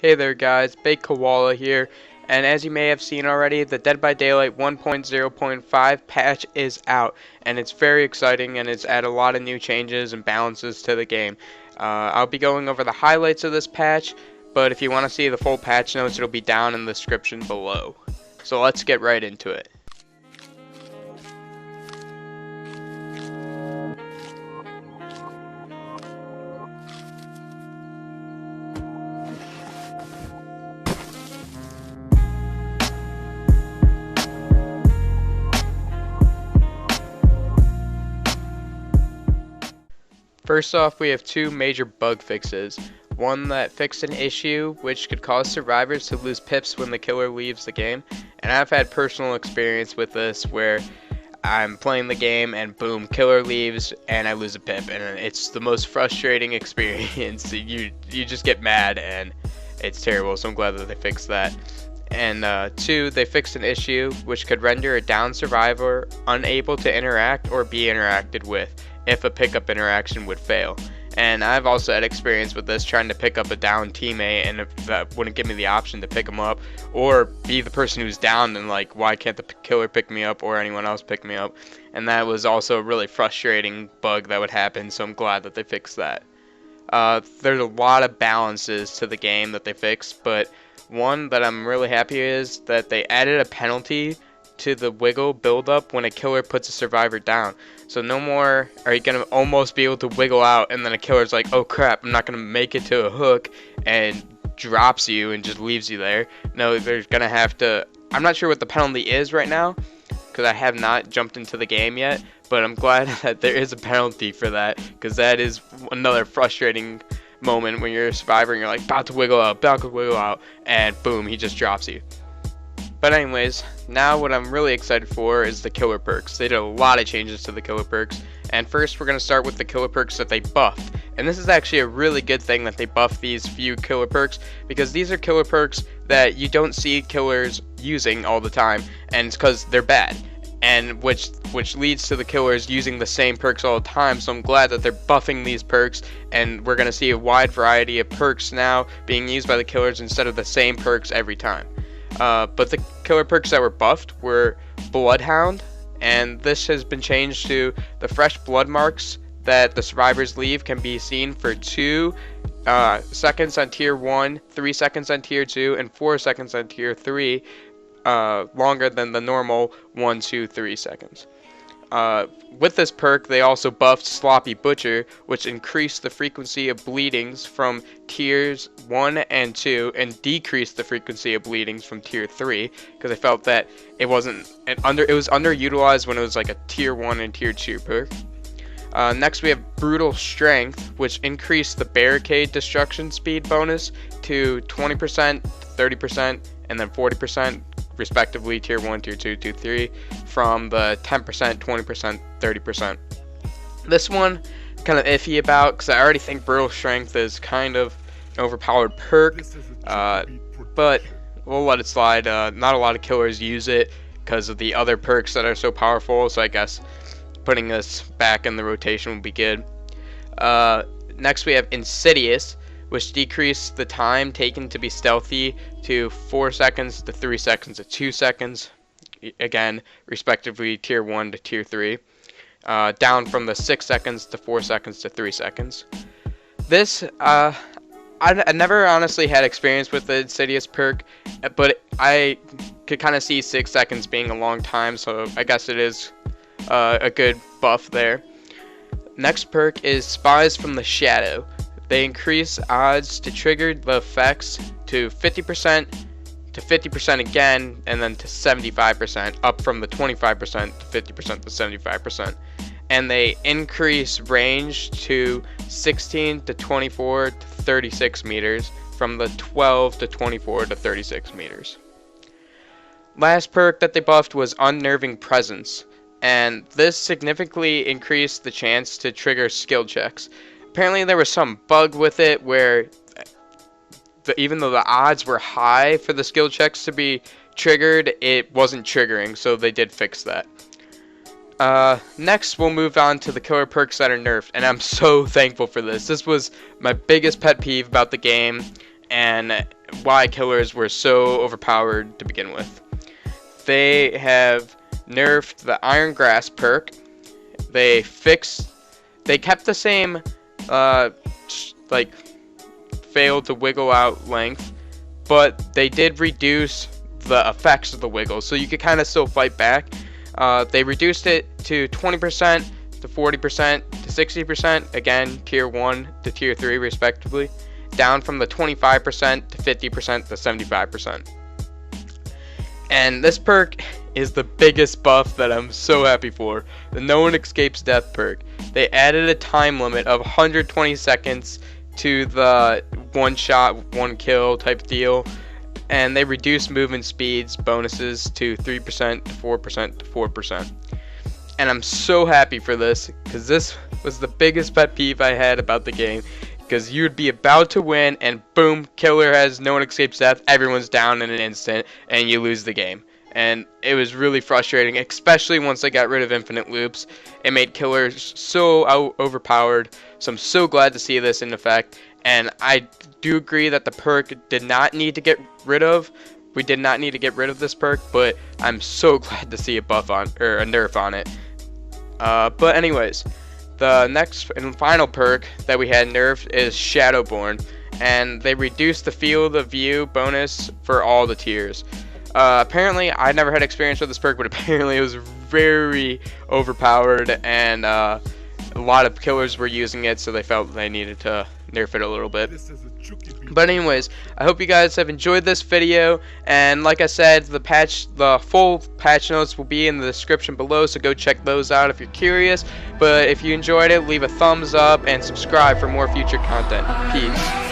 Hey there guys, Big Koala here, and as you may have seen already, the Dead by Daylight 1.0.5 patch is out, and it's very exciting, and it's added a lot of new changes and balances to the game. I'll be going over the highlights of this patch, but if you want to see the full patch notes, it'll be down in the description below. So let's get right into it. First off, we have two major bug fixes. One that fixed an issue which could cause survivors to lose pips when the killer leaves the game. And I've had personal experience with this where I'm playing the game and boom, killer leaves and I lose a pip, and it's the most frustrating experience. You just get mad and it's terrible, so I'm glad that they fixed that. And two, they fixed an issue which could render a down survivor unable to interact or be interacted with if a pickup interaction would fail. And I've also had experience with this, trying to pick up a down teammate, and if that wouldn't give me the option to pick him up or be the person who's down, and like, why can't the killer pick me up or anyone else pick me up? And that was also a really frustrating bug that would happen, so I'm glad that they fixed that. There's a lot of balances to the game that they fixed, but one that I'm really happy is that they added a penalty to the wiggle build-up when a killer puts a survivor down. So no more are you going to almost be able to wiggle out and then a killer's like, oh crap, I'm not going to make it to a hook, and drops you and just leaves you there. No, they're going to have to, I'm not sure what the penalty is right now because I have not jumped into the game yet, but I'm glad that there is a penalty for that, because that is another frustrating moment when you're a survivor and you're like about to wiggle out, and boom, he just drops you. But anyways, now what I'm really excited for is the killer perks. They did a lot of changes to the killer perks, and first we're going to start with the killer perks that they buffed. And this is actually a really good thing that they buffed these few killer perks, because these are killer perks that you don't see killers using all the time, and it's because they're bad, and which leads to the killers using the same perks all the time. So I'm glad that they're buffing these perks, and we're going to see a wide variety of perks now being used by the killers instead of the same perks every time. But the killer perks that were buffed were Bloodhound, and this has been changed to the fresh blood marks that the survivors leave can be seen for 2 seconds on tier 1, 3 seconds on tier 2, and 4 seconds on tier 3, longer than the normal 1, 2, 3 seconds. With this perk, they also buffed Sloppy Butcher, which increased the frequency of bleedings from tiers 1 and 2 and decreased the frequency of bleedings from tier 3, because I felt that it was underutilized when it was like a tier 1 and tier 2 perk. Next we have Brutal Strength, which increased the barricade destruction speed bonus to 20%, 30%, and then 40%. Respectively, tier 1, tier 2, tier 3, from the 10%, 20%, 30%. This one, kind of iffy about, because I already think Brutal Strength is kind of an overpowered perk, but we'll let it slide. Not a lot of killers use it because of the other perks that are so powerful, so I guess putting this back in the rotation would be good. Next we have Insidious, which decreased the time taken to be stealthy to 4 seconds to 3 seconds to 2 seconds, again, respectively tier 1 to tier 3, down from the 6 seconds to 4 seconds to 3 seconds. This, I never honestly had experience with the Insidious perk, but I could kind of see 6 seconds being a long time, so I guess it is a good buff there. Next perk is Spies from the Shadow. They increase odds to trigger the effects to 50% to 50% again, and then to 75%, up from the 25% to 50% to 75%. And they increase range to 16 to 24 to 36 meters, from the 12 to 24 to 36 meters. Last perk that they buffed was Unnerving Presence, and this significantly increased the chance to trigger skill checks. Apparently there was some bug with it where even though the odds were high for the skill checks to be triggered, it wasn't triggering, so they did fix that. Next we'll move on to the killer perks that are nerfed, and I'm so thankful for this. This was my biggest pet peeve about the game, and why killers were so overpowered to begin with. They have nerfed the Iron Grass perk. They kept the same, like, failed to wiggle out length, but they did reduce the effects of the wiggle, so you could kind of still fight back. They reduced it to 20%, to 40%, to 60%, again, tier 1 to tier 3 respectively, down from the 25% to 50% to 75%. And this perk is the biggest buff that I'm so happy for, the No One Escapes Death perk. They added a time limit of 120 seconds to the one shot, one kill type deal, and they reduced movement speeds bonuses to 3% to 4% to 4%. And I'm so happy for this, because this was the biggest pet peeve I had about the game, because you'd be about to win and boom, killer has No One Escapes Death, everyone's down in an instant, and you lose the game. And it was really frustrating, especially once I got rid of infinite loops. It made killers so overpowered, so I'm so glad to see this in effect. And I do agree that the perk did not need to get rid of. We did not need to get rid of this perk, but I'm so glad to see a buff on, or a nerf on it. But anyways, the next and final perk that we had nerfed is Shadowborn, and they reduced the field of view bonus for all the tiers. Apparently, I never had experience with this perk, but apparently it was very overpowered, and a lot of killers were using it, so they felt they needed to nerf it a little bit. But anyways, I hope you guys have enjoyed this video, and like I said, the full patch notes will be in the description below, so go check those out if you're curious. But if you enjoyed it, leave a thumbs up and subscribe for more future content. Peace.